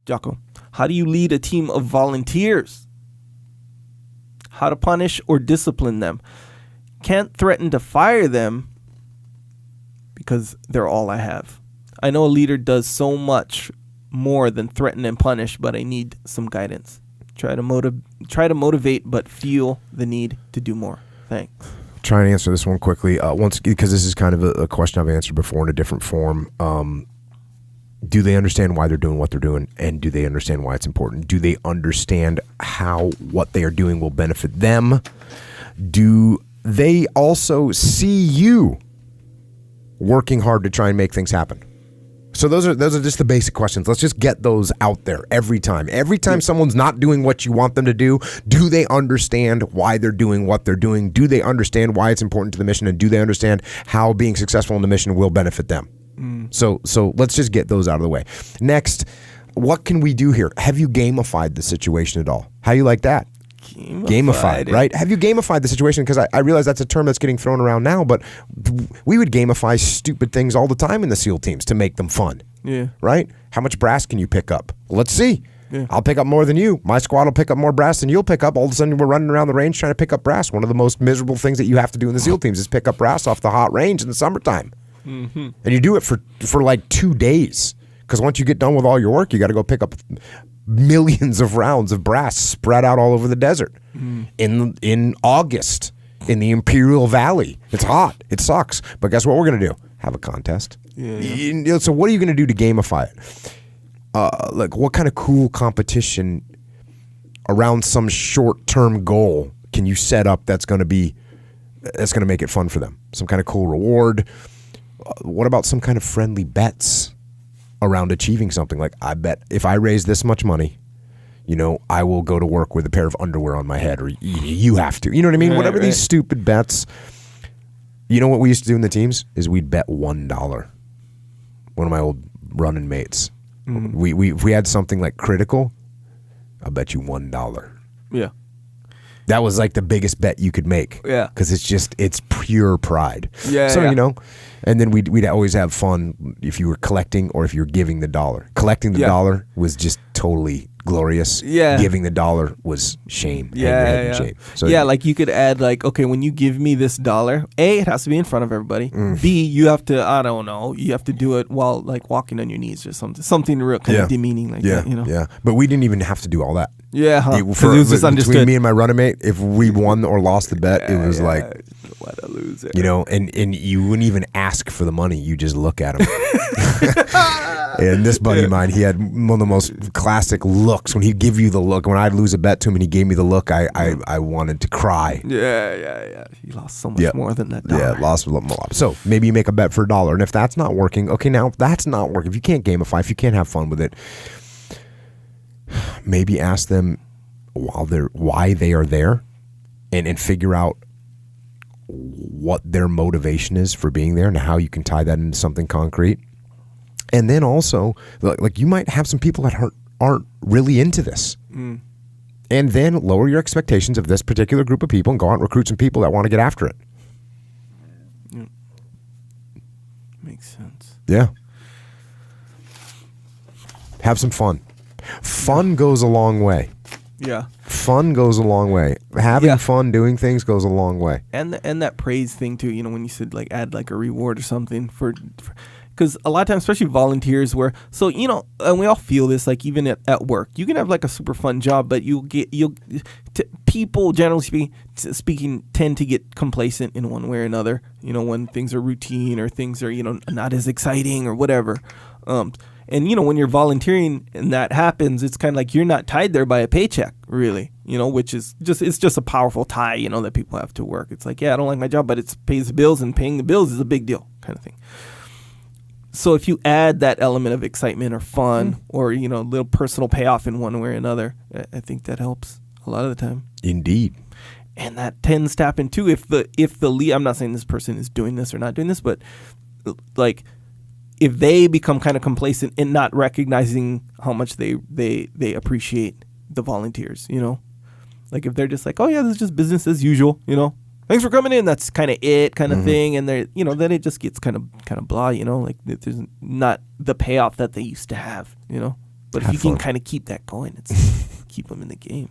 Jocko, how do you lead a team of volunteers? How to punish or discipline them. Can't threaten to fire them because they're all I have. I know a leader does so much more than threaten and punish, but I need some guidance. Try to motivate, but feel the need to do more. Thanks. Trying to answer this one quickly. Once, because this is kind of a question I've answered before in a different form. Do they understand why they're doing what they're doing, and do they understand why it's important? Do they understand how what they are doing will benefit them? Do they also see you working hard to try and make things happen? So those are just the basic questions. Let's just get those out there every time. Every time someone's not doing what you want them to do they understand why they're doing what they're doing? Do they understand why it's important to the mission, and do they understand how being successful in the mission will benefit them? So let's just get those out of the way. Next, what can we do here? Have you gamified the situation at all? How you like that? Gamified, right? Have you gamified the situation? Because I realize that's a term that's getting thrown around now, but we would gamify stupid things all the time in the SEAL teams to make them fun. Yeah. Right? How much brass can you pick up? Let's see. Yeah. I'll pick up more than you. My squad will pick up more brass than you'll pick up. All of a sudden, we're running around the range trying to pick up brass. One of the most miserable things that you have to do in the SEAL teams is pick up brass off the hot range in the summertime. Mm-hmm. And you do it for like 2 days. Because once you get done with all your work, you got to go pick up millions of rounds of brass spread out all over the desert in August in the Imperial Valley. It's hot. It sucks. But guess what we're going to do? Have a contest. Yeah. So what are you going to do to gamify it? Like, what kind of cool competition around some short-term goal can you set up that's going to make it fun for them? Some kind of cool reward. What about some kind of friendly bets around achieving something? Like, I bet if I raise this much money, I will go to work with a pair of underwear on my head, or you have to. You know what I mean? Right, Whatever right. These stupid bets. You know what we used to do in the teams is we'd bet $1. One of my old running mates. If we had something like critical, I'll bet you $1. Yeah. That was like the biggest bet you could make. Yeah. Because it's pure pride. Yeah. So, yeah. And then we'd always have fun if you were collecting or if you were giving the dollar. Collecting the dollar was just totally glorious. Yeah. Giving the dollar was shame. Hang your Yeah, head in yeah. shame. So Like you could add like, okay, when you give me this $1, A, it has to be in front of everybody. B, you have to, I don't know, you have to do it while like walking on your knees or something real kind of demeaning like that, Yeah. But we didn't even have to do all that. Yeah, huh? It Because it was just understood. Between me and my running mate, if we won or lost the bet, it was like, what a loser. and you wouldn't even ask for the money. You just look at him. And this buddy of mine, he had one of the most classic looks. When he'd give you the look, when I'd lose a bet to him and he gave me the look, I wanted to cry. Yeah. He lost so much more than that $1. Yeah, lost a lot more. So maybe you make a bet for $1. And if that's not working, okay, now if that's not working, if you can't gamify, if you can't have fun with it, maybe ask them why they are there and figure out what their motivation is for being there and how you can tie that into something concrete. And then also, like you might have some people that aren't really into this. And then lower your expectations of this particular group of people and go out and recruit some people that want to get after it. Yeah. Makes sense. Yeah. Have some fun. Fun goes a long way. Yeah. Fun goes a long way. Having fun doing things goes a long way. And that praise thing too, when you said like add like a reward or something for because a lot of times, especially volunteers, and we all feel this, like even at work, you can have like a super fun job, but people generally speaking tend to get complacent in one way or another. When things are routine or things are not as exciting or whatever. And when you're volunteering and that happens, it's kind of like you're not tied there by a paycheck, really. Which is just a powerful tie. That people have to work. It's like, I don't like my job, but it pays the bills, and paying the bills is a big deal, kind of thing. So if you add that element of excitement or fun or, little personal payoff in one way or another, I think that helps a lot of the time. Indeed. And that tends to happen too if the lead, I'm not saying this person is doing this or not doing this, but like if they become kind of complacent in not recognizing how much they appreciate the volunteers, like if they're just like, oh yeah, this is just business as usual, thanks for coming in. That's kind of it, kind of thing. And they're, then it just gets kind of blah, like there's not the payoff that they used to have, But Have if you fun. can kind of keep that going, it's keep them in the game.